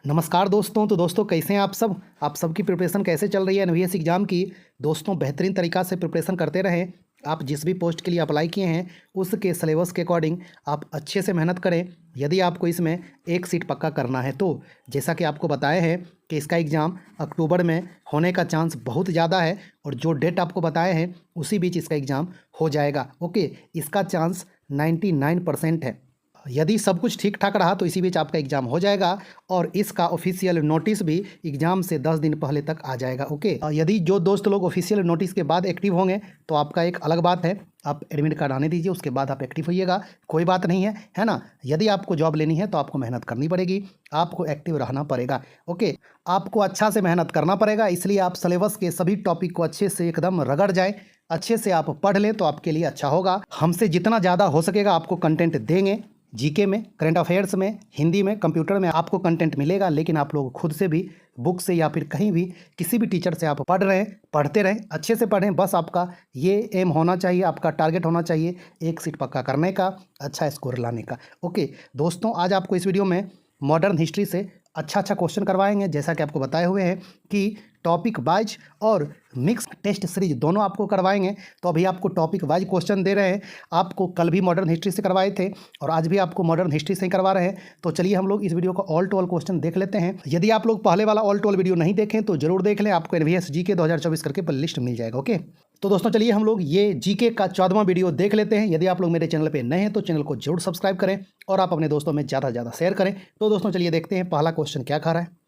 नमस्कार दोस्तों। तो दोस्तों कैसे हैं आप सबकी प्रिपरेशन कैसे चल रही है एनवीएस एग्ज़ाम की। दोस्तों बेहतरीन तरीक़ा से प्रिपरेशन करते रहें। आप जिस भी पोस्ट के लिए अप्लाई किए हैं उसके सिलेबस के अकॉर्डिंग आप अच्छे से मेहनत करें। यदि आपको इसमें एक सीट पक्का करना है तो जैसा कि आपको बताए हैं कि इसका एग्ज़ाम अक्टूबर में होने का चांस बहुत ज़्यादा है और जो डेट आपको बताए हैं उसी बीच इसका एग्ज़ाम हो जाएगा। ओके, इसका चांस 99% है। यदि सब कुछ ठीक ठाक रहा तो इसी बीच आपका एग्ज़ाम हो जाएगा और इसका ऑफिशियल नोटिस भी एग्ज़ाम से 10 दिन पहले तक आ जाएगा। ओके, यदि जो दोस्त लोग ऑफिशियल नोटिस के बाद एक्टिव होंगे तो आपका एक अलग बात है, आप एडमिट कार्ड आने दीजिए, उसके बाद आप एक्टिव होइएगा, कोई बात नहीं है ना। यदि आपको जॉब लेनी है तो आपको मेहनत करनी पड़ेगी, आपको एक्टिव रहना पड़ेगा। ओके, आपको अच्छा से मेहनत करना पड़ेगा, इसलिए आप सिलेबस के सभी टॉपिक को अच्छे से एकदम रगड़ जाएँ, अच्छे से आप पढ़ लें तो आपके लिए अच्छा होगा। हमसे जितना ज़्यादा हो सकेगा आपको कंटेंट देंगे। जीके में, करंट अफेयर्स में, हिंदी में, कंप्यूटर में आपको कंटेंट मिलेगा, लेकिन आप लोग खुद से भी बुक से या फिर कहीं भी किसी भी टीचर से आप पढ़ रहे हैं, पढ़ते रहें, अच्छे से पढ़ें। बस आपका ये एम होना चाहिए, आपका टारगेट होना चाहिए एक सीट पक्का करने का, अच्छा स्कोर लाने का। ओके दोस्तों, आज आपको इस वीडियो में मॉडर्न हिस्ट्री से अच्छा क्वेश्चन करवाएंगे। जैसा कि आपको बताए हुए हैं कि टॉपिक वाइज और मिक्स टेस्ट सीरीज दोनों आपको करवाएंगे। तो अभी आपको टॉपिक वाइज क्वेश्चन दे रहे हैं। आपको कल भी मॉडर्न हिस्ट्री से करवाए थे और आज भी आपको मॉडर्न हिस्ट्री से ही करवा रहे हैं। तो चलिए हम लोग इस वीडियो का ऑल टू ऑल क्वेश्चन देख लेते हैं। यदि आप लोग पहले वाला ऑल टू ऑल वीडियो नहीं देखें तो जरूर देख लें, आपको एनवीएस जीके 2024 करके लिस्ट मिल जाएगा। ओके, तो दोस्तों चलिए हम लोग ये जीके का 14वां वीडियो देख लेते हैं। यदि आप लोग मेरे चैनल पे नए हैं तो चैनल को जरूर सब्सक्राइब करें और आप अपने दोस्तों में ज़्यादा से ज़्यादा शेयर करें। तो दोस्तों चलिए देखते हैं पहला क्वेश्चन क्या कह रहा है।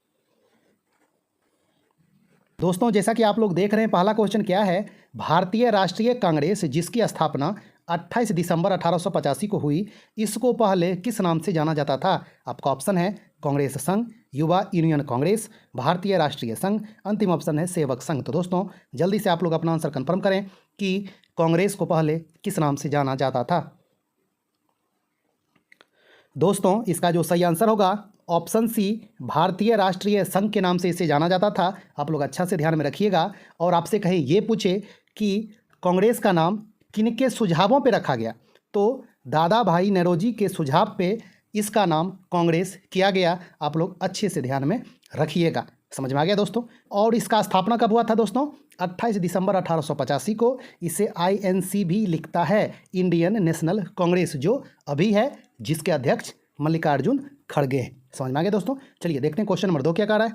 दोस्तों जैसा कि आप लोग देख रहे हैं पहला क्वेश्चन क्या है, भारतीय राष्ट्रीय कांग्रेस जिसकी स्थापना 28 दिसंबर 1885 को हुई, इसको पहले किस नाम से जाना जाता था। आपका ऑप्शन है कांग्रेस संघ, युवा यूनियन कांग्रेस, भारतीय राष्ट्रीय संघ, अंतिम ऑप्शन है सेवक संघ। तो दोस्तों जल्दी से आप लोग अपना आंसर कंफर्म करें कि कांग्रेस को पहले किस नाम से जाना जाता था। दोस्तों इसका जो सही आंसर होगा ऑप्शन सी, भारतीय राष्ट्रीय संघ के नाम से इसे जाना जाता था। आप लोग अच्छा से ध्यान में रखिएगा। और आपसे कहीं ये पूछे कि कांग्रेस का नाम किनके सुझावों पे रखा गया, तो दादा भाई नौरोजी के सुझाव पे इसका नाम कांग्रेस किया गया। आप लोग अच्छे से ध्यान में रखिएगा। समझ में आ गया दोस्तों। और इसका स्थापना कब हुआ था दोस्तों? 28 दिसंबर 1885 को। इसे INC भी लिखता है, इंडियन नेशनल कांग्रेस, जो अभी है, जिसके अध्यक्ष मल्लिकार्जुन खड़गे हैं। समझ में आ गया दोस्तों। चलिए देखते हैं क्वेश्चन नंबर 2 क्या कह रहा है।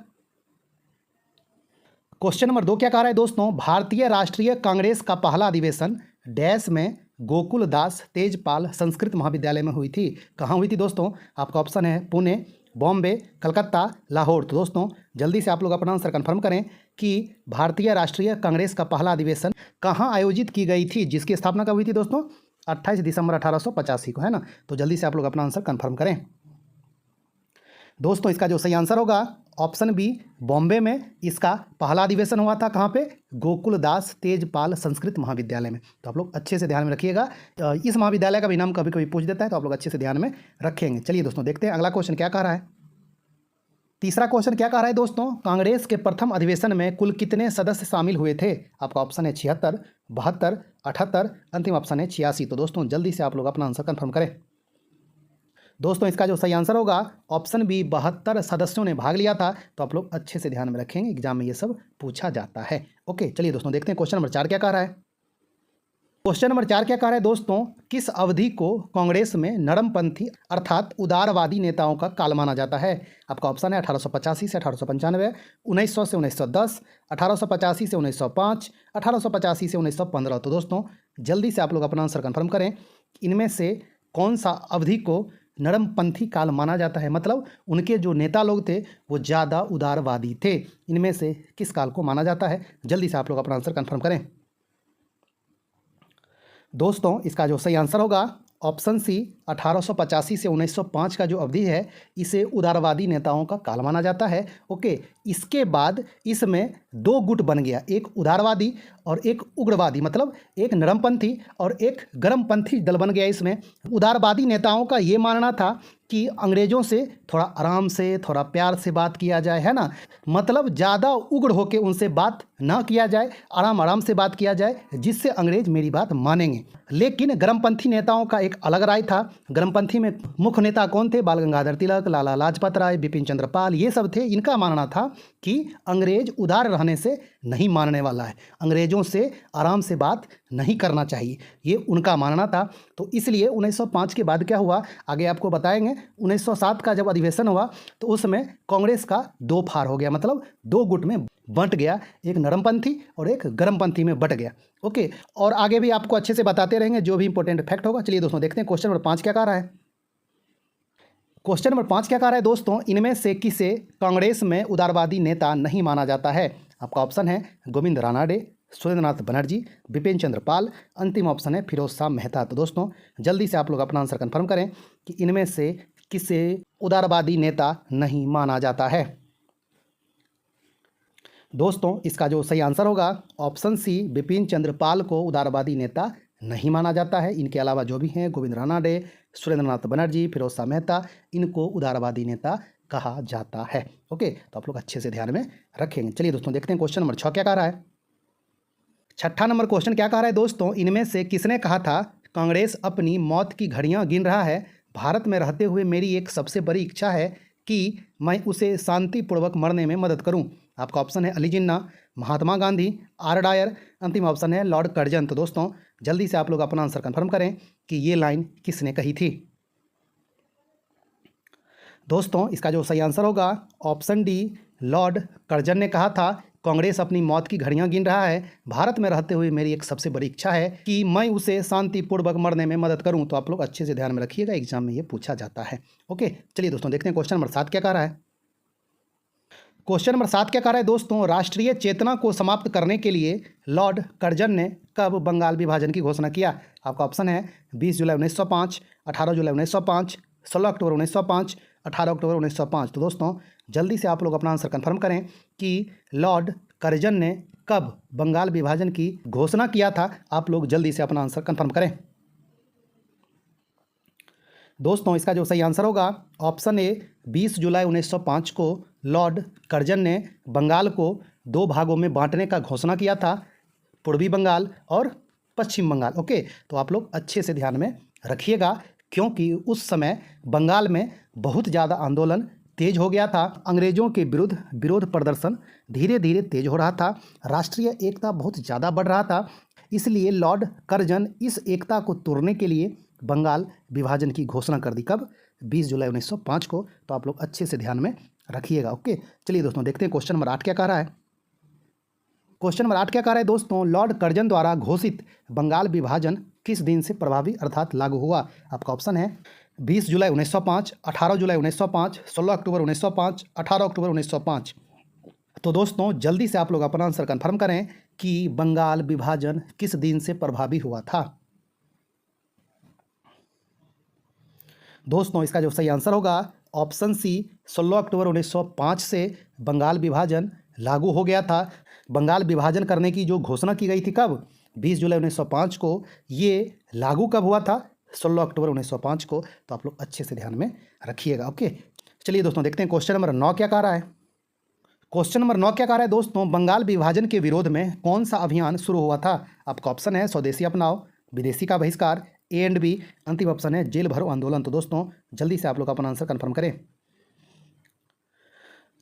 क्वेश्चन नंबर 2 क्या कह रहा है दोस्तों, भारतीय राष्ट्रीय कांग्रेस का पहला अधिवेशन डैश में गोकुल दास तेजपाल संस्कृत महाविद्यालय में हुई थी। कहाँ हुई थी दोस्तों? आपका ऑप्शन है पुणे, बॉम्बे, कलकत्ता, लाहौर। तो दोस्तों जल्दी से आप लोग अपना आंसर कंफर्म करें कि भारतीय राष्ट्रीय कांग्रेस का पहला अधिवेशन कहाँ आयोजित की गई थी, जिसकी स्थापना कब हुई थी दोस्तों? 28 दिसंबर 1885 को, है ना। तो जल्दी से आप लोग अपना आंसर कंफर्म करें। दोस्तों इसका जो सही आंसर होगा ऑप्शन बी, बॉम्बे में इसका पहला अधिवेशन हुआ था। कहाँ पे? गोकुल दास तेजपाल संस्कृत महाविद्यालय में। तो आप लोग अच्छे से ध्यान में रखिएगा। इस महाविद्यालय का भी नाम कभी कभी पूछ देता है, तो आप लोग अच्छे से ध्यान में रखेंगे। चलिए दोस्तों देखते हैं अगला क्वेश्चन क्या कह रहा है। तीसरा क्वेश्चन क्या कह रहा है दोस्तों, कांग्रेस के प्रथम अधिवेशन में कुल कितने सदस्य शामिल हुए थे। आपका ऑप्शन है 76, 72, 78, अंतिम ऑप्शन है 86। तो दोस्तों जल्दी से आप लोग अपना आंसर कंफर्म करें। दोस्तों इसका जो सही आंसर होगा ऑप्शन बी, 72 सदस्यों ने भाग लिया था। तो आप लोग अच्छे से ध्यान में रखेंगे, एग्जाम में ये सब पूछा जाता है। ओके चलिए दोस्तों देखते हैं क्वेश्चन नंबर 4 क्या कह रहा है। क्वेश्चन नंबर 4 क्या कह रहा है दोस्तों, किस अवधि को कांग्रेस में नरमपंथी अर्थात उदारवादी नेताओं का काल माना जाता है। आपका ऑप्शन है 1885 से 1895, 1900 से 1910, 1885 से 1905, 1885 से 1915। तो दोस्तों जल्दी से आप लोग अपना आंसर कंफर्म करें, इनमें से कौन सा अवधि को नरमपंथी काल माना जाता है, मतलब उनके जो नेता लोग थे वो ज़्यादा उदारवादी थे। इनमें से किस काल को माना जाता है? जल्दी से आप लोग अपना आंसर कंफर्म करें। दोस्तों इसका जो सही आंसर होगा ऑप्शन सी, 1885 से 1905 का जो अवधि है इसे उदारवादी नेताओं का काल माना जाता है। ओके, इसके बाद इसमें 2 गुट बन गया, एक उदारवादी और एक उग्रवादी, मतलब एक नरमपंथी और एक गर्मपंथी दल बन गया। इसमें उदारवादी नेताओं का ये मानना था कि अंग्रेज़ों से थोड़ा आराम से, थोड़ा प्यार से बात किया जाए, है ना, मतलब ज़्यादा उग्र होकर उनसे बात ना किया जाए, आराम आराम से बात किया जाए, जिससे अंग्रेज़ मेरी बात मानेंगे। लेकिन गर्मपंथी नेताओं का एक अलग राय था गर्मपंथी में मुख्य नेता कौन थे? बाल गंगाधर तिलक, लाला लाजपत राय, बिपिन चंद्र पाल, ये सब थे। इनका मानना था कि अंग्रेज उदार रहने से नहीं मानने वाला है, अंग्रेजों से आराम से बात नहीं करना चाहिए, ये उनका मानना था। तो इसलिए 1905 के बाद क्या हुआ आगे आपको बताएंगे। 1907 का जब अधिवेशन हुआ तो उसमें कांग्रेस का दो फार हो गया, मतलब दो गुट में बंट गया, एक नरमपंथी और एक गर्मपंथी में बट गया। ओके, और आगे भी आपको अच्छे से बताते रहेंगे जो भी इंपॉर्टेंट फैक्ट होगा। चलिए दोस्तों देखते हैं क्वेश्चन नंबर 5 क्या कह रहा है। क्वेश्चन नंबर 5 क्या कह रहा है दोस्तों, इनमें से किसे कांग्रेस में उदारवादी नेता नहीं माना जाता है? आपका ऑप्शन है गोविंद रानाडे, सुरेंद्रनाथ बनर्जी, बिपिन चंद्र पाल, अंतिम ऑप्शन है फिरोज शाह मेहता। तो दोस्तों जल्दी से आप लोग अपना आंसर कन्फर्म करें कि इनमें से किसे उदारवादी नेता नहीं माना जाता है। दोस्तों इसका जो सही आंसर होगा ऑप्शन सी, बिपिन चंद्र पाल को उदारवादी नेता नहीं माना जाता है। इनके अलावा जो भी हैं गोविंद रानाडे, सुरेंद्रनाथ बनर्जी, फिरोज शाह मेहता, इनको उदारवादी नेता कहा जाता है। ओके, तो आप लोग अच्छे से ध्यान में रखेंगे। चलिए दोस्तों देखते हैं क्वेश्चन नंबर 6 क्या कह रहा है। छठा नंबर क्वेश्चन क्या कह रहा है दोस्तों, इनमें से किसने कहा था कांग्रेस अपनी मौत की घड़ियां गिन रहा है, भारत में रहते हुए मेरी एक सबसे बड़ी इच्छा है कि मैं उसे शांतिपूर्वक मरने में मदद करूं? आपका ऑप्शन है अली जिन्ना, महात्मा गांधी, आर डायर, अंतिम ऑप्शन है लॉर्ड कर्जन। तो दोस्तों जल्दी से आप लोग अपना आंसर कंफर्म करें कि ये लाइन किसने कही थी। दोस्तों इसका जो सही आंसर होगा ऑप्शन डी, लॉर्ड कर्जन ने कहा था कांग्रेस अपनी मौत की घड़ियां गिन रहा है, भारत में रहते हुए मेरी एक सबसे बड़ी इच्छा है कि मैं उसे शांतिपूर्वक मरने में मदद करूं। तो आप लोग अच्छे से ध्यान में रखिएगा, एग्जाम में ये पूछा जाता है। ओके, चलिए दोस्तों देखते हैं क्वेश्चन नंबर 7 क्या कह रहा है। क्वेश्चन नंबर 7 क्या कह रहा है दोस्तों, राष्ट्रीय चेतना को समाप्त करने के लिए लॉर्ड कर्जन ने कब बंगाल विभाजन की घोषणा किया? आपका ऑप्शन है 20 जुलाई 1905, 18 जुलाई 1905, 16 अक्टूबर 1905, 18 अक्टूबर 1905। तो दोस्तों जल्दी से आप लोग अपना आंसर कंफर्म करें कि लॉर्ड कर्जन ने कब बंगाल विभाजन की घोषणा किया था। आप लोग जल्दी से अपना आंसर कंफर्म करें। दोस्तों इसका जो सही आंसर होगा ऑप्शन ए, 20 जुलाई 1905 को लॉर्ड कर्जन ने बंगाल को दो भागों में बांटने का घोषणा किया था, पूर्वी बंगाल और पश्चिम बंगाल। ओके, तो आप लोग अच्छे से ध्यान में रखिएगा क्योंकि उस समय बंगाल में बहुत ज़्यादा आंदोलन तेज हो गया था, अंग्रेज़ों के विरुद्ध विरोध प्रदर्शन धीरे धीरे तेज हो रहा था, राष्ट्रीय एकता बहुत ज़्यादा बढ़ रहा था। इसलिए लॉर्ड कर्जन इस एकता को तोड़ने के लिए बंगाल विभाजन की घोषणा कर दी। कब? 20 जुलाई 1905 को। तो आप लोग अच्छे से ध्यान में रखिएगा। ओके, चलिए दोस्तों देखते हैं क्वेश्चन नंबर 8 क्या कह रहा है। क्वेश्चन नंबर 8 क्या कह रहा है दोस्तों, लॉर्ड कर्जन द्वारा घोषित बंगाल विभाजन किस दिन से प्रभावी अर्थात लागू हुआ? आपका ऑप्शन है 20 जुलाई 1905, 18 जुलाई 1905, 16 अक्टूबर 1905, 18 अक्टूबर 1905। तो दोस्तों जल्दी से आप लोग अपना आंसर कंफर्म करें कि बंगाल विभाजन किस दिन से प्रभावी हुआ था। दोस्तों इसका जो सही आंसर होगा ऑप्शन सी, 16 अक्टूबर 1905 से बंगाल विभाजन लागू हो गया था। बंगाल विभाजन करने की जो घोषणा की गई थी कब? 20 जुलाई 1905 को। ये लागू कब हुआ था? 16 अक्टूबर 1905 को। तो आप लोग अच्छे से ध्यान में रखिएगा। ओके, चलिए दोस्तों देखते हैं क्वेश्चन नंबर 9 क्या कह रहा है। क्वेश्चन नंबर 9 क्या कह रहा है दोस्तों, बंगाल विभाजन के विरोध में कौन सा अभियान शुरू हुआ था? आपका ऑप्शन है स्वदेशी अपनाओ, विदेशी का बहिष्कार, ए एंड बी, अंतिम ऑप्शन है जेल भरो आंदोलन। तो दोस्तों जल्दी से आप लोग अपना आंसर कंफर्म करें।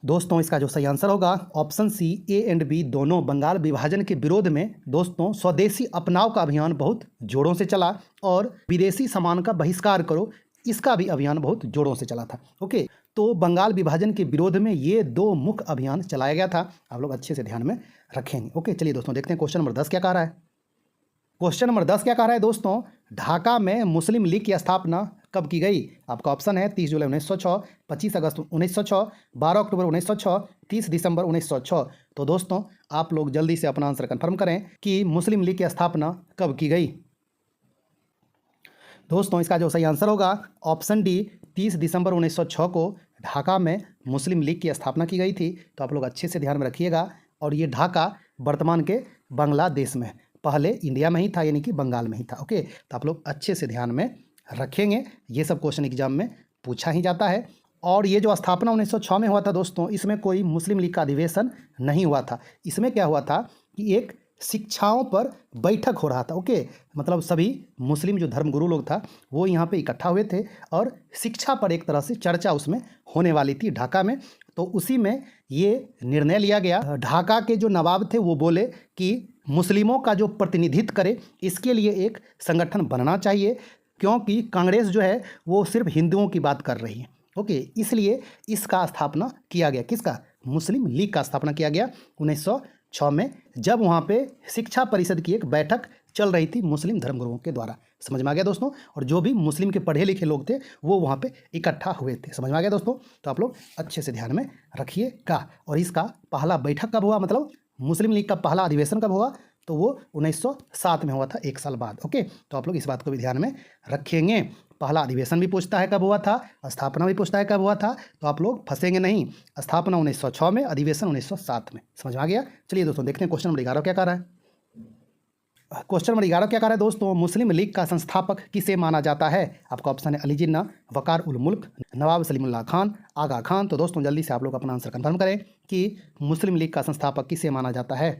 दोस्तों इसका जो सही आंसर होगा option C, A and B दोनों बंगाल विभाजन के विरोध में दोस्तों स्वदेशी अपनाओ का अभियान बहुत जोरों से चला और विदेशी सामान का बहिष्कार करो, इसका भी अभियान बहुत जोरों से चला था। ओके, तो बंगाल विभाजन के विरोध में ये दो मुख्य अभियान चलाया गया था। आप लोग अच्छे से ध्यान में रखेंगे। ओके, चलिए दोस्तों देखते हैं क्वेश्चन नंबर 10 क्या कह रहा है। क्वेश्चन नंबर 10 क्या कह रहा है दोस्तों, ढाका में मुस्लिम लीग की स्थापना कब की गई? आपका ऑप्शन है 30 जुलाई 1906, 25 अगस्त 1906, 12 अक्टूबर 1906, 30 दिसंबर 1906। तो दोस्तों आप लोग जल्दी से अपना आंसर कंफर्म करें कि मुस्लिम लीग की स्थापना कब की गई। दोस्तों इसका जो सही आंसर होगा ऑप्शन डी, 30 दिसंबर 1906 को ढाका में मुस्लिम लीग की स्थापना की गई थी। तो आप लोग अच्छे से ध्यान में रखिएगा। और ये ढाका वर्तमान के बांग्लादेश में, पहले इंडिया में ही था यानी कि बंगाल में ही था। ओके, तो आप लोग अच्छे से ध्यान में रखेंगे, ये सब क्वेश्चन एग्जाम में पूछा ही जाता है। और ये जो स्थापना 1906 में हुआ था दोस्तों, इसमें कोई मुस्लिम लीग का अधिवेशन नहीं हुआ था। इसमें क्या हुआ था कि एक शिक्षाओं पर बैठक हो रहा था। ओके, मतलब सभी मुस्लिम जो धर्मगुरु लोग था वो यहाँ पे इकट्ठा हुए थे और शिक्षा पर एक तरह से चर्चा उसमें होने वाली थी ढाका में। तो उसी में ये निर्णय लिया गया। ढाका के जो नवाब थे वो बोले कि मुस्लिमों का जो प्रतिनिधित्व करे इसके लिए एक संगठन बनना चाहिए, क्योंकि कांग्रेस जो है वो सिर्फ हिंदुओं की बात कर रही है। ओके, इसलिए इसका स्थापना किया गया। किसका? मुस्लिम लीग का स्थापना किया गया 1906 में, जब वहाँ पे शिक्षा परिषद की एक बैठक चल रही थी मुस्लिम धर्मगुरुओं के द्वारा। समझ में आ गया दोस्तों? और जो भी मुस्लिम के पढ़े लिखे लोग थे वो वहाँ पे इकट्ठा हुए थे। समझ में आ गया दोस्तों? तो आप लोग अच्छे से ध्यान में रखिएगा। और इसका पहला बैठक कब हुआ, मतलब मुस्लिम लीग का पहला अधिवेशन कब हुआ? तो वो 1907 में हुआ था, 1 साल बाद। ओके, तो आप लोग इस बात को भी ध्यान में रखेंगे। पहला अधिवेशन भी पूछता है कब हुआ था, स्थापना भी पूछता है कब हुआ था, तो आप लोग फंसेंगे नहीं। स्थापना 1906 में, अधिवेशन 1907 में। समझ में आ गया? चलिए दोस्तों देखते हैं क्वेश्चन नंबर 11 क्या कह रहा है। क्वेश्चन नंबर 11 क्या कह रहा है दोस्तों? मुस्लिम लीग का संस्थापक किसे माना जाता है? आपका ऑप्शन है अली जिन्ना, वकार उल मुल्क, नवाब सलीमुल्लाह खान, आगा खान। तो दोस्तों जल्दी से आप लोग अपना आंसर कंफर्म करें कि मुस्लिम लीग का संस्थापक किसे माना जाता है।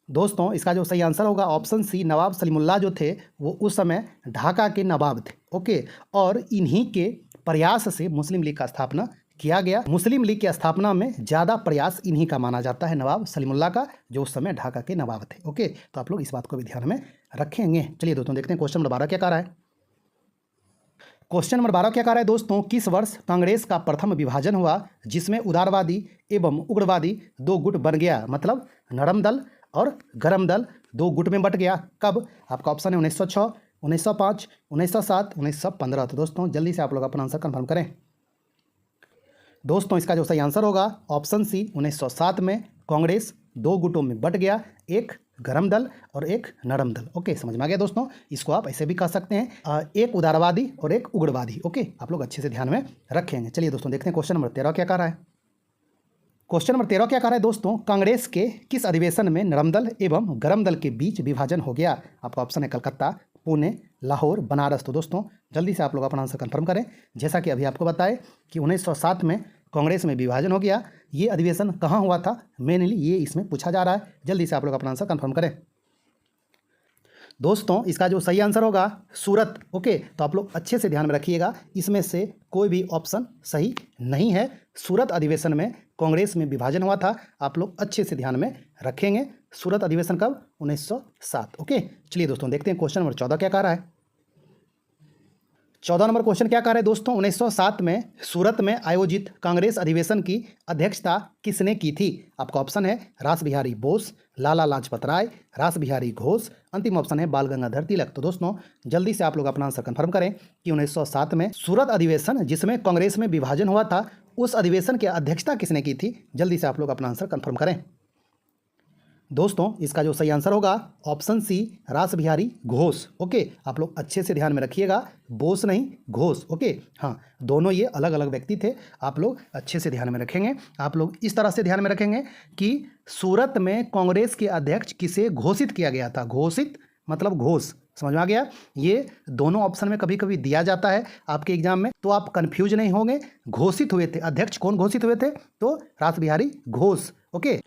दोस्तों इसका जो सही आंसर होगा ऑप्शन सी, नवाब सलीमुल्लाह जो थे वो उस समय ढाका के नवाब थे। ओके, और इन्हीं के प्रयास से मुस्लिम लीग का स्थापना किया गया। मुस्लिम लीग की स्थापना में ज़्यादा प्रयास इन्हीं का माना जाता है, नवाब सलीमुल्लाह का, जो उस समय ढाका के नवाब थे। ओके, तो आप लोग इस बात को भी ध्यान में रखेंगे। चलिए दोस्तों देखते हैं क्वेश्चन नंबर 12 क्या कह रहा है। क्वेश्चन नंबर 12 क्या कह रहा है दोस्तों? किस वर्ष कांग्रेस का प्रथम विभाजन हुआ जिसमें उदारवादी एवं उग्रवादी 2 गुट बन गया? मतलब नरम दल और गरम दल 2 गुट में बट गया। कब? आपका ऑप्शन है 1906, 1905, 1907, 1915। तो दोस्तों जल्दी से आप लोग अपना आंसर कंफर्म करें। दोस्तों इसका जो सही आंसर होगा ऑप्शन सी, 1907 में कांग्रेस 2 गुटों में बट गया, एक गरम दल और एक नरम दल। ओके, समझ में आ गया दोस्तों? इसको आप ऐसे भी कह सकते हैं, एक उदारवादी और एक उग्रवादी। ओके, आप लोग अच्छे से ध्यान में रखेंगे। चलिए दोस्तों देखते हैं क्वेश्चन नंबर 13 क्या कह रहा है। क्वेश्चन नंबर 13 क्या कह रहा है दोस्तों? कांग्रेस के किस अधिवेशन में नरम दल एवं गरम दल के बीच विभाजन हो गया? आपका ऑप्शन है कलकत्ता, पुणे, लाहौर, बनारस। तो दोस्तों जल्दी से आप लोग अपना आंसर कंफर्म करें। जैसा कि अभी आपको बताए कि 1907 में कांग्रेस में विभाजन हो गया। ये अधिवेशन कहाँ हुआ था, मेनली ये इसमें पूछा जा रहा है। जल्दी से आप लोग अपना आंसर कंफर्म करें। दोस्तों इसका जो सही आंसर होगा सूरत। ओके, तो आप लोग अच्छे से ध्यान में रखिएगा, इसमें से कोई भी ऑप्शन सही नहीं है। सूरत अधिवेशन में कांग्रेस में विभाजन हुआ था। आप लोग अच्छे से ध्यान में रखेंगे। सूरत अधिवेशन कब? 1907। ओके, चलिए दोस्तों देखते हैं क्वेश्चन नंबर 14 क्या कह रहा है। 14 नंबर क्वेश्चन क्या कह रहे हैं दोस्तों? 1907 में सूरत में आयोजित कांग्रेस अधिवेशन की अध्यक्षता किसने की थी? आपका ऑप्शन है रास बिहारी बोस, लाला लाजपत राय, रास बिहारी घोष, अंतिम ऑप्शन है बाल गंगाधर तिलक। तो दोस्तों जल्दी से आप लोग अपना आंसर कंफर्म करें कि 1907 में सूरत अधिवेशन जिसमें कांग्रेस में विभाजन हुआ था, उस अधिवेशन की अध्यक्षता किसने की थी? जल्दी से आप लोग अपना आंसर कंफर्म करें। दोस्तों इसका जो सही आंसर होगा ऑप्शन सी, रास बिहारी घोष। ओके, आप लोग अच्छे से ध्यान में रखिएगा, बोस नहीं घोष। ओके, हाँ दोनों ये अलग अलग व्यक्ति थे। आप लोग अच्छे से ध्यान में रखेंगे। आप लोग इस तरह से ध्यान में रखेंगे कि सूरत में कांग्रेस के अध्यक्ष किसे घोषित किया गया था। घोषित मतलब घोष। समझ में आ गया? ये दोनों ऑप्शन में कभी कभी दिया जाता है आपके एग्जाम में, तो आप कंफ्यूज नहीं होंगे। घोषित हुए थे अध्यक्ष, कौन घोषित हुए थे? तो रास बिहारी घोष। ओके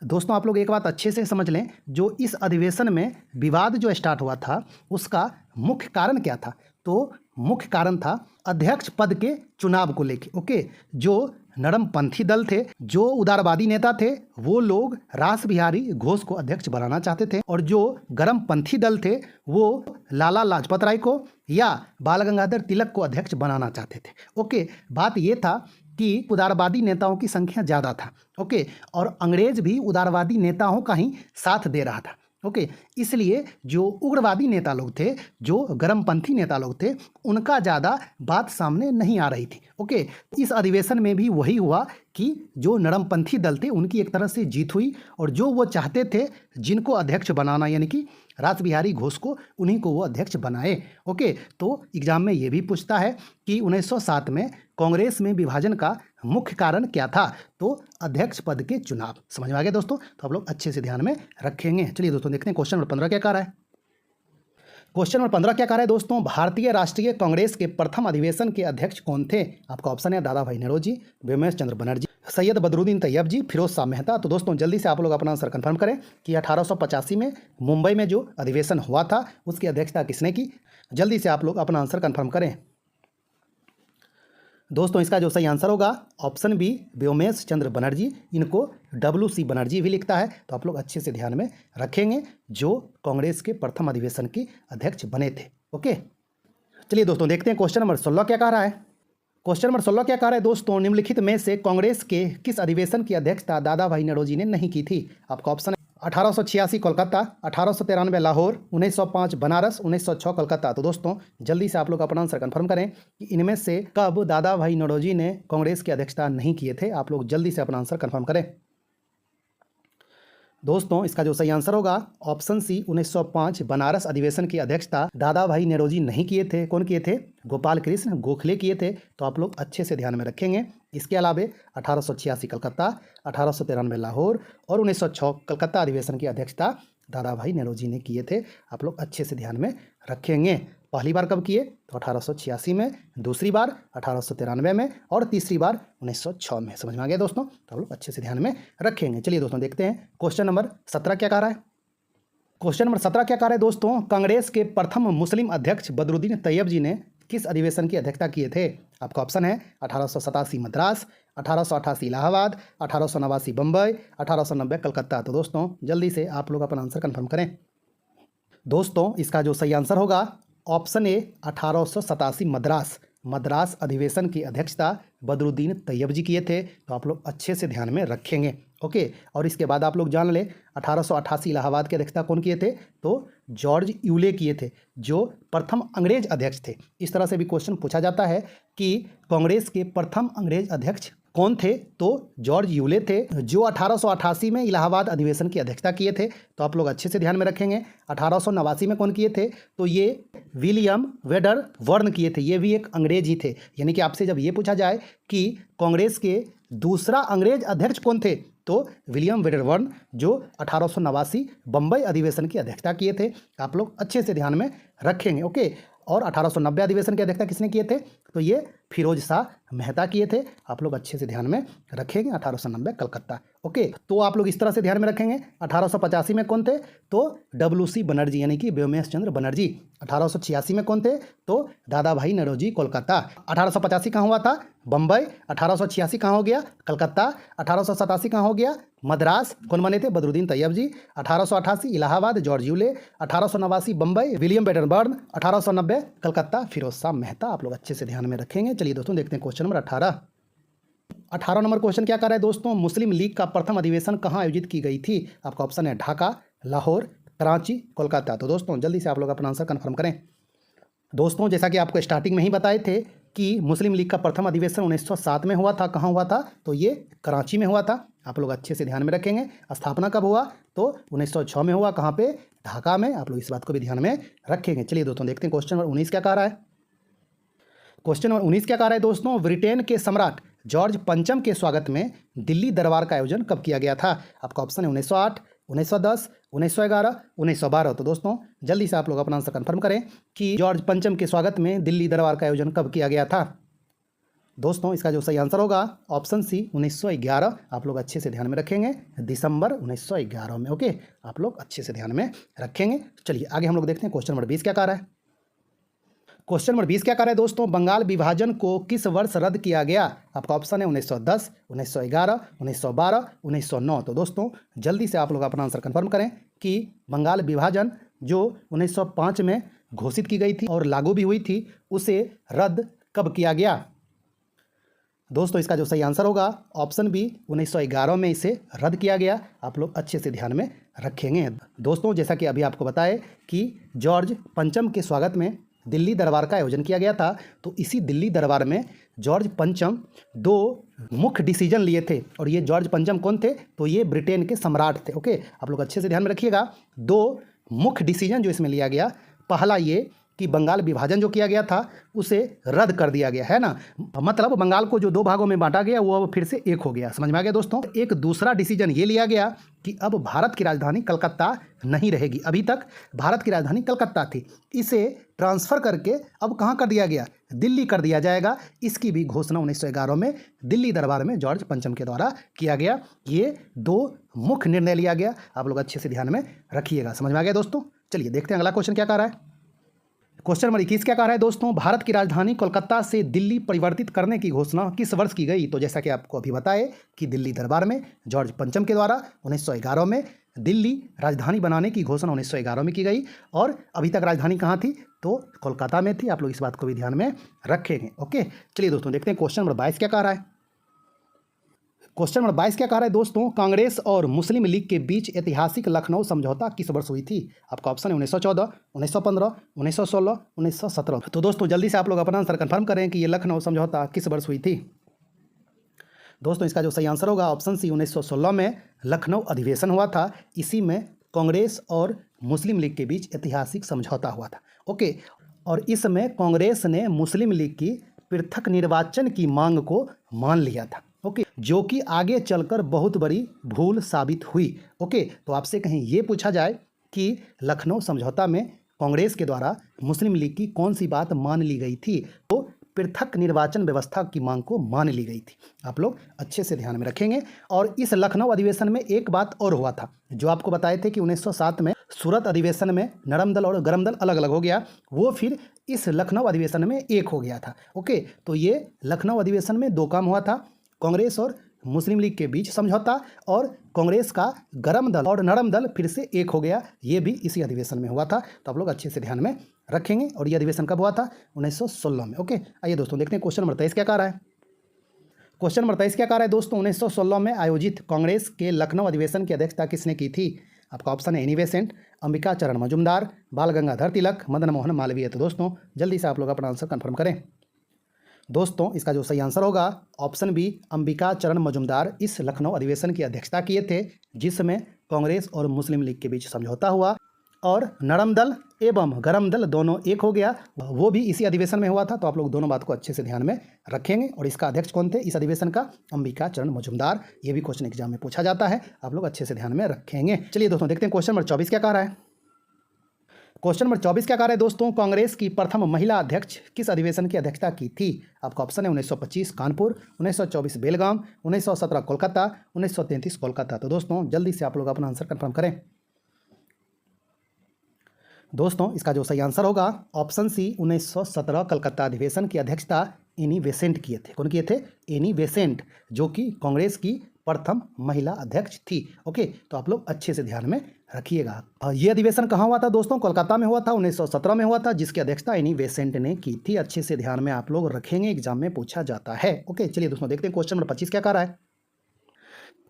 दोस्तों आप लोग एक बात अच्छे से समझ लें, जो इस अधिवेशन में विवाद जो स्टार्ट हुआ था उसका मुख्य कारण क्या था? तो मुख्य कारण था अध्यक्ष पद के चुनाव को लेके। ओके, जो नरमपंथी दल थे, जो उदारवादी नेता थे, वो लोग रास बिहारी घोष को अध्यक्ष बनाना चाहते थे, और जो गरमपंथी दल थे वो लाला लाजपत राय को या बाल गंगाधर तिलक को अध्यक्ष बनाना चाहते थे। ओके, बात ये था कि उदारवादी नेताओं की संख्या ज़्यादा था। ओके, और अंग्रेज भी उदारवादी नेताओं का ही साथ दे रहा था। ओके, इसलिए जो उग्रवादी नेता लोग थे, जो गरमपंथी नेता लोग थे, उनका ज़्यादा बात सामने नहीं आ रही थी। ओके, इस अधिवेशन में भी वही हुआ कि जो नरमपंथी दल थे उनकी एक तरह से जीत हुई, और जो वो चाहते थे जिनको अध्यक्ष बनाना, यानी कि रास बिहारी घोष को, उन्हीं को वो अध्यक्ष बनाए। ओके, तो एग्जाम में ये भी पूछता है कि 1907 में कांग्रेस में विभाजन का मुख्य कारण क्या था? तो अध्यक्ष पद के चुनाव। समझ में आ गया दोस्तों? तो आप लोग अच्छे से ध्यान में रखेंगे। चलिए दोस्तों देखते हैं क्वेश्चन नंबर 15 क्या कह रहा है। क्वेश्चन नंबर 15 क्या कह रहा है दोस्तों? भारतीय राष्ट्रीय कांग्रेस के प्रथम अधिवेशन के अध्यक्ष कौन थे? आपका ऑप्शन है दादा भाई नौरोजी, व्योमेश चंद्र बनर्जी, सैयद बदरुद्दीन तैयब जी, फिरोज शाह मेहता। तो दोस्तों जल्दी से आप लोग अपना आंसर कंफर्म करें कि 1885 में मुंबई में जो अधिवेशन हुआ था उसकी अध्यक्षता किसने की। जल्दी से आप लोग अपना आंसर कंफर्म करें। दोस्तों इसका जो सही आंसर होगा ऑप्शन बी, व्योमेश चंद्र बनर्जी। इनको WC बनर्जी भी लिखता है, तो आप लोग अच्छे से ध्यान में रखेंगे, जो कांग्रेस के प्रथम अधिवेशन की अध्यक्ष बने थे। ओके, चलिए दोस्तों देखते हैं क्वेश्चन नंबर 16 क्या कह रहा है। क्वेश्चन नंबर 16 क्या कह रहा है दोस्तों, निम्नलिखित में से कांग्रेस के किस अधिवेशन की अध्यक्षता दादा भाई नौरोजी ने नहीं की थी। आपका ऑप्शन है 1886 कोलकाता, 1893 लाहौर, 1905 बनारस, 1906 कोलकाता। तो दोस्तों जल्दी से आप लोग अपना आंसर कंफर्म करें कि इनमें से कब दादा भाई नौरोजी ने कांग्रेस की अध्यक्षता नहीं किए थे। आप लोग जल्दी से अपना आंसर कंफर्म करें। दोस्तों इसका जो सही आंसर होगा ऑप्शन सी, 1905 बनारस अधिवेशन की अध्यक्षता दादा भाई नौरोजी नहीं किए थे। कौन किए थे? गोपाल कृष्ण गोखले किए थे। तो आप लोग अच्छे से ध्यान में रखेंगे। इसके अलावा 1886 कलकत्ता, 1893 लाहौर और 1906 कलकत्ता अधिवेशन की अध्यक्षता दादा भाई नौरोजी ने किए थे। आप लोग अच्छे से ध्यान में रखेंगे। पहली बार कब किए? तो 1886 में, दूसरी बार 1893 में और तीसरी बार 1906 में। समझ में आ गया दोस्तों? तो आप लोग अच्छे से ध्यान में रखेंगे। चलिए दोस्तों देखते हैं क्वेश्चन नंबर 17 क्या कह रहा है। क्वेश्चन नंबर 17 क्या कह रहा है दोस्तों, कांग्रेस के प्रथम मुस्लिम अध्यक्ष बदरुद्दीन तैयब जी ने किस अधिवेशन की अध्यक्षता किए थे। आपका ऑप्शन है 1887 मद्रास, 1888 इलाहाबाद, 1889 बम्बई, 1890 कलकत्ता। तो दोस्तों जल्दी से आप लोग अपना आंसर कंफर्म करें। दोस्तों इसका जो सही आंसर होगा ऑप्शन ए, 1887 मद्रास अधिवेशन की अध्यक्षता बदरुद्दीन तैयब जी किए थे। तो आप लोग अच्छे से ध्यान में रखेंगे। ओके, और इसके बाद आप लोग जान लें 1888 इलाहाबाद की अध्यक्षता कौन किए थे? तो जॉर्ज यूले किए थे, जो प्रथम अंग्रेज अध्यक्ष थे। इस तरह से भी क्वेश्चन पूछा जाता है कि कांग्रेस के प्रथम अंग्रेज अध्यक्ष कौन थे? तो जॉर्ज यूले थे, जो 1888 में इलाहाबाद अधिवेशन की अध्यक्षता किए थे। तो आप लोग अच्छे से ध्यान में रखेंगे। 1889 में कौन किए थे? तो ये विलियम वेडर वर्न किए थे। ये भी एक अंग्रेज ही थे। यानी कि आपसे जब ये पूछा जाए कि कांग्रेस के दूसरा अंग्रेज अध्यक्ष कौन थे, तो विलियम वेडरवर्न, जो 1889 बम्बई अधिवेशन की अध्यक्षता किए थे। आप लोग अच्छे से ध्यान में रखेंगे। ओके, और 1890 अधिवेशन की अध्यक्षता किसने किए थे? तो ये फिरोज शाह मेहता किए थे। आप लोग अच्छे से ध्यान में रखेंगे। 1890 कलकत्ता। ओके, तो आप लोग इस तरह से ध्यान में रखेंगे। 1885 में कौन थे? तो WC बनर्जी, यानी कि व्योमेश चंद्र बनर्जी। 1886 में कौन थे? तो दादा भाई नौरोजी कोलकाता। 1885 कहाँ हुआ था? बम्बई। 1886 कहाँ हो गया? कलकत्ता। 1887 कहाँ हो गया? मद्रास। कौन बने थे? Badruddin Tyabji. 1888 Allahabad George Yule. 1889 Bombay William Wedderburn. 1890 Calcutta Firoz Shah Mehta. आप लोग अच्छे से ध्यान में रखेंगे। चलिए दोस्तों देखते हैं क्वेश्चन नंबर 18 नंबर क्वेश्चन क्या कर रहा है दोस्तों, मुस्लिम लीग का प्रथम अधिवेशन कहाँ आयोजित की गई थी। आपका ऑप्शन है ढाका, लाहौर, कराची, कोलकाता। तो दोस्तों जल्दी से आप लोग अपना आंसर कंफर्म करें। दोस्तों जैसा कि आपको स्टार्टिंग में ही बताए थे कि मुस्लिम लीग का प्रथम अधिवेशन 1907 में हुआ था। कहाँ हुआ था? तो ये कराची में हुआ था। आप लोग अच्छे से ध्यान में रखेंगे। स्थापना कब हुआ? तो 1906 में हुआ। कहाँ पे? ढाका में। आप लोग इस बात को भी ध्यान में रखेंगे। चलिए दोस्तों देखते हैं क्वेश्चन नंबर 19 क्या कह रहा है। क्वेश्चन नंबर 19 क्या कह रहा है दोस्तों, ब्रिटेन के सम्राट जॉर्ज पंचम के स्वागत में दिल्ली दरबार का आयोजन कब किया गया था। आपका ऑप्शन है 1908, 1910, 1911, 1912। तो दोस्तों जल्दी से आप लोग अपना आंसर कंफर्म करें कि जॉर्ज पंचम के स्वागत में दिल्ली दरबार का आयोजन कब किया गया था। दोस्तों इसका जो सही आंसर होगा ऑप्शन सी, 1911। आप लोग अच्छे से ध्यान में रखेंगे। दिसंबर 1911 में। ओके, आप लोग अच्छे से ध्यान में रखेंगे। चलिए आगे हम लोग देखते हैं क्वेश्चन नंबर 20 क्या कह रहा है। क्वेश्चन नंबर 20 क्या कर रहा है दोस्तों, बंगाल विभाजन को किस वर्ष रद्द किया गया। आपका ऑप्शन है 1910, 1911, 1912, 1909। तो दोस्तों जल्दी से आप लोग अपना आंसर कंफर्म करें कि बंगाल विभाजन जो 1905 में घोषित की गई थी और लागू भी हुई थी, उसे रद्द कब किया गया। दोस्तों इसका जो सही आंसर होगा ऑप्शन बी, 1911 में इसे रद्द किया गया। आप लोग अच्छे से ध्यान में रखेंगे। दोस्तों जैसा कि अभी आपको बताए कि जॉर्ज पंचम के स्वागत में दिल्ली दरबार का आयोजन किया गया था, तो इसी दिल्ली दरबार में जॉर्ज पंचम 2 मुख्य डिसीजन लिए थे। और ये जॉर्ज पंचम कौन थे? तो ये ब्रिटेन के सम्राट थे। ओके, आप लोग अच्छे से ध्यान में रखिएगा। 2 मुख्य डिसीजन जो इसमें लिया गया, पहला ये कि बंगाल विभाजन जो किया गया था उसे रद्द कर दिया गया है ना, मतलब बंगाल को जो 2 भागों में बांटा गया वो अब फिर से एक हो गया। समझ में आ गया दोस्तों। एक दूसरा डिसीजन ये लिया गया कि अब भारत की राजधानी कलकत्ता नहीं रहेगी। अभी तक भारत की राजधानी कलकत्ता थी, इसे ट्रांसफ़र करके अब कहाँ कर दिया गया, दिल्ली कर दिया जाएगा। इसकी भी घोषणा 1911 में दिल्ली दरबार में जॉर्ज पंचम के द्वारा किया गया। ये 2 मुख्य निर्णय लिया गया, आप लोग अच्छे से ध्यान में रखिएगा। समझ में आ गया दोस्तों। चलिए देखते हैं अगला क्वेश्चन क्या कह रहा है। क्वेश्चन नंबर 21 क्या कह रहा है दोस्तों, भारत की राजधानी कोलकाता से दिल्ली परिवर्तित करने की घोषणा किस वर्ष की गई। तो जैसा कि आपको अभी बताए कि दिल्ली दरबार में जॉर्ज पंचम के द्वारा 1911 में दिल्ली राजधानी बनाने की घोषणा 1911 में की गई। और अभी तक राजधानी कहाँ थी, तो कोलकाता में थी। आप लोग इस बात को भी ध्यान में रखेंगे। ओके, चलिए दोस्तों देखते हैं क्वेश्चन नंबर 22 क्या कह रहा है। क्वेश्चन नंबर 22 क्या कह रहा है दोस्तों, कांग्रेस और मुस्लिम लीग के बीच ऐतिहासिक लखनऊ समझौता किस वर्ष हुई थी। आपका ऑप्शन है 1914, 1915, 1916, 1917। तो दोस्तों जल्दी से आप लोग अपना आंसर कंफर्म करें कि ये लखनऊ समझौता किस वर्ष हुई थी। दोस्तों इसका जो सही आंसर होगा ऑप्शन सी, 1916 में लखनऊ अधिवेशन हुआ था। इसी में कांग्रेस और मुस्लिम लीग के बीच ऐतिहासिक समझौता हुआ था। ओके, और इसमें कांग्रेस ने मुस्लिम लीग की पृथक निर्वाचन की मांग को मान लिया था। ओके, जो कि आगे चलकर बहुत बड़ी भूल साबित हुई। ओके, तो आपसे कहीं ये पूछा जाए कि लखनऊ समझौता में कांग्रेस के द्वारा मुस्लिम लीग की कौन सी बात मान ली गई थी, तो पृथक निर्वाचन व्यवस्था की मांग को मान ली गई थी। आप लोग अच्छे से ध्यान में रखेंगे। और इस लखनऊ अधिवेशन में एक बात और हुआ था, जो आपको बताए थे कि 1907 में सूरत अधिवेशन में नरम दल और गरम दल अलग अलग हो गया, वो फिर इस लखनऊ अधिवेशन में एक हो गया था। ओके, तो ये लखनऊ अधिवेशन में 2 काम हुआ था, कांग्रेस और मुस्लिम लीग के बीच समझौता, और कांग्रेस का गरम दल और नरम दल फिर से एक हो गया, ये भी इसी अधिवेशन में हुआ था। तो आप लोग अच्छे से ध्यान में रखेंगे। और ये अधिवेशन कब हुआ था, 1916 में। ओके, आइए दोस्तों देखते हैं क्वेश्चन नंबर 23 क्या कह रहा है। क्वेश्चन नंबर 23 क्या कह रहा है दोस्तों, 1916 में आयोजित कांग्रेस के लखनऊ अधिवेशन की अध्यक्षता किसने की थी। आपका ऑप्शन है एनी बेसेंट, अंबिका चरण मजुमदार, बाल गंगाधर तिलक, मदन मोहन मालवीय। तो दोस्तों जल्दी से आप लोग अपना आंसर कन्फर्म करें। दोस्तों इसका जो सही आंसर होगा ऑप्शन बी, अंबिका चरण मजुमदार इस लखनऊ अधिवेशन की अध्यक्षता किए थे, जिसमें कांग्रेस और मुस्लिम लीग के बीच समझौता हुआ और नरम दल एवं गरम दल दोनों एक हो गया, वो भी इसी अधिवेशन में हुआ था। तो आप लोग दोनों बात को अच्छे से ध्यान में रखेंगे। और इसका अध्यक्ष कौन थे इस अधिवेशन का, अंबिका चरण मजुमदार। ये भी क्वेश्चन एग्जाम में पूछा जाता है, आप लोग अच्छे से ध्यान में रखेंगे। चलिए दोस्तों देखते हैं क्वेश्चन नंबर 24 क्या कह रहा है। क्वेश्चन नंबर 24 क्या कह रहा है दोस्तों, कांग्रेस की प्रथम महिला अध्यक्ष किस अधिवेशन की अध्यक्षता की थी। आपका ऑप्शन है 1925 कानपुर, 1924 बेलगाम, 1917 कोलकाता, 1933 कोलकाता। तो दोस्तों जल्दी से आप लोग अपना आंसर कंफर्म करें। दोस्तों इसका जो सही आंसर होगा ऑप्शन सी, 1917 कलकत्ता अधिवेशन की अध्यक्षता एनी बेसेंट किए थे। कौन किए थे, एनी बेसेंट, जो कि कांग्रेस की प्रथम महिला अध्यक्ष थी। ओके, तो आप लोग अच्छे से ध्यान में रखिएगा। ये अधिवेशन कहाँ हुआ था दोस्तों, कोलकाता में हुआ था, 1917 में हुआ था, जिसकी अध्यक्षता एनी बेसेंट ने की थी। अच्छे से ध्यान में आप लोग रखेंगे, एग्जाम में पूछा जाता है। ओके, चलिए दोस्तों देखते हैं क्वेश्चन नंबर 25 क्या कह रहा है।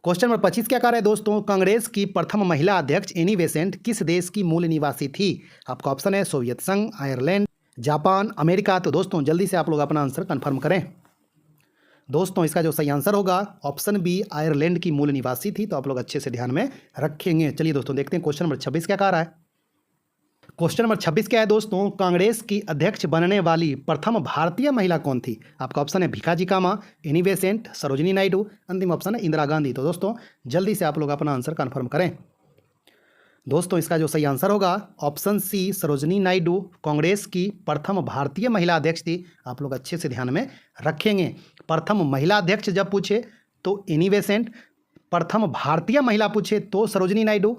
क्वेश्चन नंबर 25 क्या कह रहा है दोस्तों, कांग्रेस की प्रथम महिला अध्यक्ष एनी बेसेंट किस देश की मूल निवासी थी। आपका ऑप्शन है सोवियत संघ, आयरलैंड, जापान, अमेरिका। तो दोस्तों जल्दी से आप लोग अपना आंसर कंफर्म करें। दोस्तों इसका जो सही आंसर होगा ऑप्शन बी, आयरलैंड की मूल निवासी थी। तो आप लोग अच्छे से ध्यान में रखेंगे। चलिए दोस्तों देखते हैं क्वेश्चन नंबर 26 क्या कह रहा है। क्वेश्चन नंबर 26 क्या है दोस्तों, कांग्रेस की अध्यक्ष बनने वाली प्रथम भारतीय महिला कौन थी। आपका ऑप्शन है भिकाजी कामा, एनी बेसेंट, सरोजिनी नायडू, अंतिम ऑप्शन है इंदिरा गांधी। तो दोस्तों जल्दी से आप लोग अपना आंसर कंफर्म करें। दोस्तों इसका जो सही आंसर होगा ऑप्शन सी, सरोजिनी नायडू कांग्रेस की प्रथम भारतीय महिला अध्यक्ष थी। आप लोग अच्छे से ध्यान में रखेंगे। प्रथम महिला अध्यक्ष जब पूछे तो एनी बेसेंट, प्रथम भारतीय महिला पूछे तो सरोजिनी नायडू,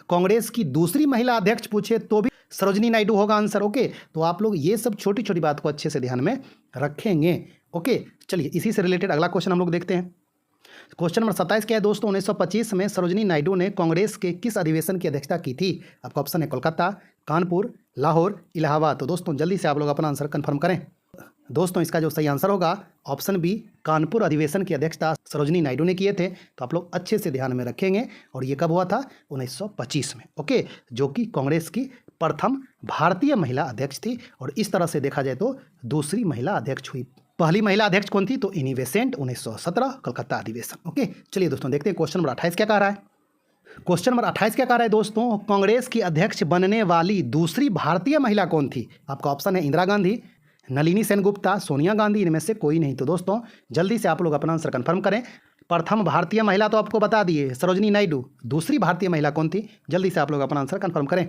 कांग्रेस की दूसरी महिला अध्यक्ष पूछे तो भी सरोजिनी नायडू होगा आंसर। ओके, तो आप लोग ये सब छोटी छोटी बात को अच्छे से ध्यान में रखेंगे। ओके, चलिए इसी से रिलेटेड अगला क्वेश्चन हम लोग देखते हैं। क्वेश्चन नंबर 27 क्या है दोस्तों, 1925 में सरोजिनी नायडू ने कांग्रेस के किस अधिवेशन की अध्यक्षता की थी। आपका ऑप्शन है कोलकाता, कानपुर, लाहौर, इलाहाबाद। तो दोस्तों जल्दी से आप लोग अपना आंसर कंफर्म करें। दोस्तों इसका जो सही आंसर होगा ऑप्शन बी, कानपुर अधिवेशन की अध्यक्षता सरोजिनी नायडू ने किए थे। तो आप लोग अच्छे से ध्यान में रखेंगे। और ये कब हुआ था, 1925 में। ओके, जो कि कांग्रेस की प्रथम भारतीय महिला अध्यक्ष थी। और इस तरह से देखा जाए तो दूसरी महिला अध्यक्ष हुई। पहली महिला अध्यक्ष कौन थी, तो एनी बेसेंट, 1917 कलकत्ता अधिवेशन। ओके, चलिए दोस्तों देखते हैं क्वेश्चन नंबर 28 क्या कह रहा है। क्वेश्चन नंबर 28 क्या कह रहा है दोस्तों, कांग्रेस की अध्यक्ष बनने वाली दूसरी भारतीय महिला कौन थी? आपका ऑप्शन है इंदिरा गांधी, नलिनी सेनगुप्ता, सोनिया गांधी, इनमें से कोई नहीं। तो दोस्तों जल्दी से आप लोग अपना आंसर कंफर्म करें। प्रथम भारतीय महिला तो आपको बता दिए सरोजिनी नायडू, दूसरी भारतीय महिला कौन थी? जल्दी से आप लोग अपना आंसर कंफर्म करें।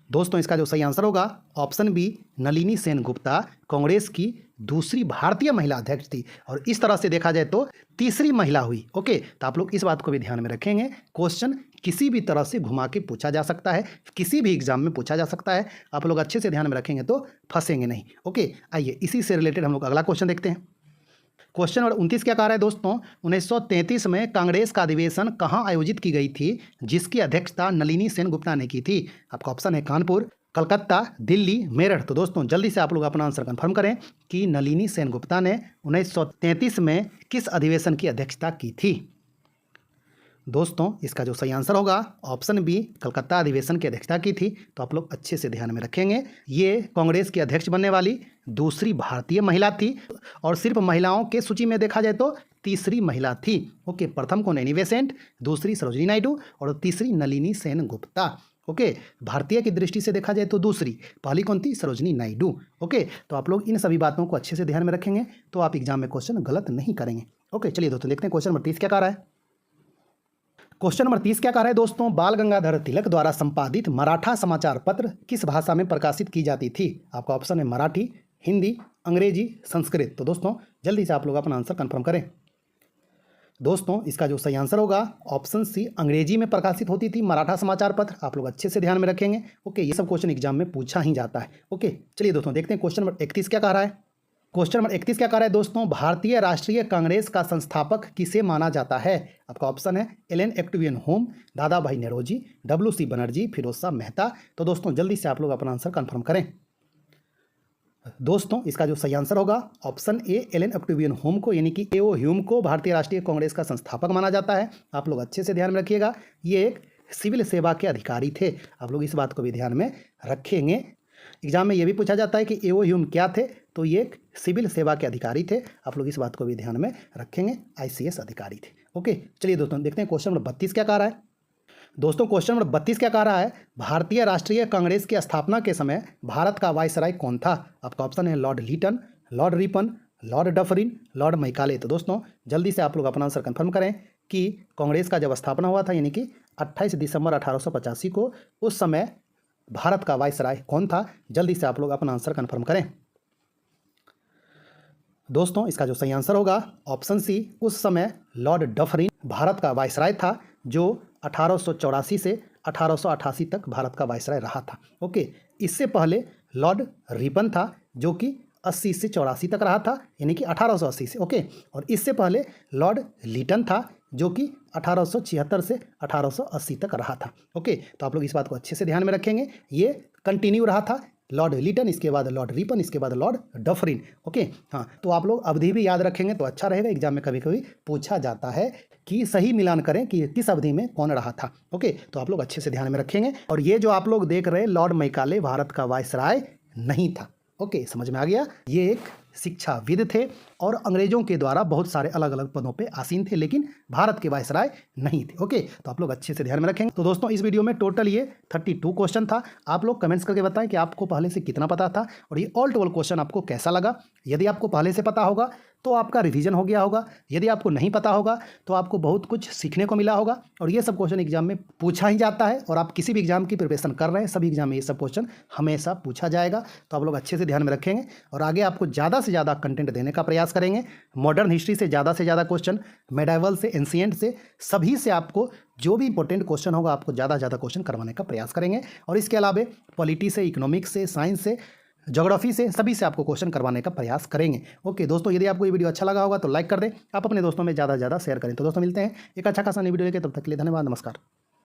दोस्तों इसका जो सही आंसर होगा ऑप्शन बी, नलिनी सेनगुप्ता कांग्रेस की दूसरी भारतीय महिला अध्यक्ष थी, और इस तरह से देखा जाए तो तीसरी महिला हुई। ओके, तो आप लोग इस बात को भी ध्यान में रखेंगे। क्वेश्चन किसी भी तरह से घुमा के पूछा जा सकता है, किसी भी एग्जाम में पूछा जा सकता है। आप लोग अच्छे से ध्यान में रखेंगे तो फंसेंगे नहीं। ओके, आइए इसी से रिलेटेड हम लोग अगला क्वेश्चन देखते हैं। क्वेश्चन नंबर 29 क्या कह रहा है दोस्तों, 1933 में कांग्रेस का अधिवेशन कहाँ आयोजित की गई थी जिसकी अध्यक्षता नलिनी सेनगुप्ता ने की थी? आपका ऑप्शन है कानपुर, कलकत्ता, दिल्ली, मेरठ। तो दोस्तों जल्दी से आप लोग अपना आंसर कंफर्म करें कि नलिनी सेनगुप्ता ने 1933 में किस अधिवेशन की अध्यक्षता की थी? दोस्तों इसका जो सही आंसर होगा ऑप्शन बी, कलकत्ता अधिवेशन की अध्यक्षता की थी। तो आप लोग अच्छे से ध्यान में रखेंगे, ये कांग्रेस की अध्यक्ष बनने वाली दूसरी भारतीय महिला थी, और सिर्फ महिलाओं के सूची में देखा जाए तो तीसरी महिला थी। ओके, प्रथम कौन? एनी बेसेंट, दूसरी सरोजिनी नायडू, और तीसरी नलिनी सेनगुप्ता। ओके, भारतीय की दृष्टि से देखा जाए तो दूसरी, पहली कौन थी? सरोजिनी नायडू। ओके, तो आप लोग इन सभी बातों को अच्छे से ध्यान में रखेंगे तो आप एग्जाम में क्वेश्चन गलत नहीं करेंगे। ओके, चलिए दोस्तों देखते हैं क्वेश्चन नंबर 30 क्या कह रहा है। क्वेश्चन नंबर 30 क्या कह रहा है दोस्तों, बाल गंगाधर तिलक द्वारा संपादित मराठा समाचार पत्र किस भाषा में प्रकाशित की जाती थी? आपका ऑप्शन है मराठी, हिंदी, अंग्रेजी, संस्कृत। तो दोस्तों जल्दी से आप लोग अपना आंसर कंफर्म करें। दोस्तों इसका जो सही आंसर होगा ऑप्शन सी, अंग्रेजी में प्रकाशित होती थी मराठा समाचार पत्र। आप लोग अच्छे से ध्यान में रखेंगे। ओके, ये सब क्वेश्चन एग्जाम में पूछा ही जाता है। ओके, चलिए दोस्तों देखते हैं क्वेश्चन नंबर 31 क्या कह रहा है। क्वेश्चन नंबर 31 क्या कह रहा है दोस्तों, भारतीय राष्ट्रीय कांग्रेस का संस्थापक किसे माना जाता है? आपका ऑप्शन है एलन एक्टिवियन होम, दादा भाई नौरोजी, WC बनर्जी, फिरोज शाह मेहता। तो दोस्तों जल्दी से आप लोग अपना आंसर कंफर्म करें। दोस्तों इसका जो सही आंसर होगा ऑप्शन ए, एलन एक्टिवियन होम को यानी कि A.O. ह्यूम को भारतीय राष्ट्रीय कांग्रेस का संस्थापक माना जाता है। आप लोग अच्छे से ध्यान में रखिएगा, ये एक सिविल सेवा के अधिकारी थे। आप लोग इस बात को भी ध्यान में रखेंगे। एग्जाम में ये भी पूछा जाता है कि A.O. ह्यूम क्या थे, तो ये एक सिविल सेवा के अधिकारी थे। आप लोग इस बात को भी ध्यान में रखेंगे, ICS अधिकारी थे। ओके, चलिए दोस्तों देखते हैं क्वेश्चन नंबर 32 क्या कह रहा है। दोस्तों क्वेश्चन नंबर 32 क्या कह रहा है, भारतीय राष्ट्रीय कांग्रेस की स्थापना के समय भारत का वायसराय कौन था? आपका ऑप्शन है Lord Lytton, Lord Ripon, Lord Dufferin, Lord Macaulay. तो दोस्तों जल्दी से आप लोग अपना आंसर कंफर्म करें कि कांग्रेस का जब स्थापना हुआ था यानी कि 28 दिसंबर 1885 को, उस समय भारत का वायसराय कौन था? जल्दी से आप लोग अपना आंसर कंफर्म करें। दोस्तों इसका जो सही आंसर होगा ऑप्शन सी, उस समय लॉर्ड डफरिन भारत का वायसराय था, जो 1884 से 1888 तक भारत का वायसराय रहा था। ओके, इससे पहले लॉर्ड रिपन था जो कि 80 से 84 तक रहा था, यानी कि 1880 से। ओके, और इससे पहले लॉर्ड लीटन था जो कि 1876 से 1880 तक रहा था। ओके, तो आप लोग इस बात को अच्छे से ध्यान में रखेंगे, ये कंटिन्यू रहा था, लॉर्ड लीटन, इसके बाद लॉर्ड रिपन, इसके बाद लॉर्ड डफरिन। ओके, हाँ, तो आप लोग अवधि भी याद रखेंगे तो अच्छा रहेगा। एग्जाम में कभी कभी पूछा जाता है कि सही मिलान करें कि किस अवधि में कौन रहा था। ओके, तो आप लोग अच्छे से ध्यान में रखेंगे। और ये जो आप लोग देख रहे हैं लॉर्ड मैकाले भारत का वायसराय नहीं था। ओके, समझ में आ गया, ये एक शिक्षाविद थे और अंग्रेजों के द्वारा बहुत सारे अलग अलग पदों पे आसीन थे, लेकिन भारत के वायसराय नहीं थे। ओके, तो आप लोग अच्छे से ध्यान में रखेंगे। तो दोस्तों इस वीडियो में टोटल ये 32 क्वेश्चन था। आप लोग कमेंट्स करके बताएं कि आपको पहले से कितना पता था और ये ऑल टू ऑल क्वेश्चन आपको कैसा लगा। यदि आपको पहले से पता होगा तो आपका रिवीजन हो गया होगा, यदि आपको नहीं पता होगा तो आपको बहुत कुछ सीखने को मिला होगा। और ये सब क्वेश्चन एग्जाम में पूछा ही जाता है, और आप किसी भी एग्जाम की प्रिपरेशन कर रहे हैं, सभी एग्जाम में ये सब क्वेश्चन हमेशा पूछा जाएगा। तो आप लोग अच्छे से ध्यान में रखेंगे और आगे आपको ज़्यादा से ज़्यादा कंटेंट देने का प्रयास करेंगे। मॉडर्न हिस्ट्री से ज़्यादा क्वेश्चन, मेडाइवल से, एंशिएंट से, सभी से आपको जो भी इंपॉर्टेंट क्वेश्चन होगा आपको ज़्यादा क्वेश्चन करवाने का प्रयास करेंगे। और इसके अलावा पॉलिटी से, इकोनॉमिक्स से, साइंस से, ज्योग्राफी से, सभी से आपको क्वेश्चन करवाने का प्रयास करेंगे। ओके दोस्तों, यदि आपको ये वीडियो अच्छा लगा होगा तो लाइक कर दें, आप अपने दोस्तों में ज़्यादा शेयर करें। तो दोस्तों मिलते हैं एक अच्छा खासा नई वीडियो लेके, तब तक के लिए धन्यवाद, नमस्कार।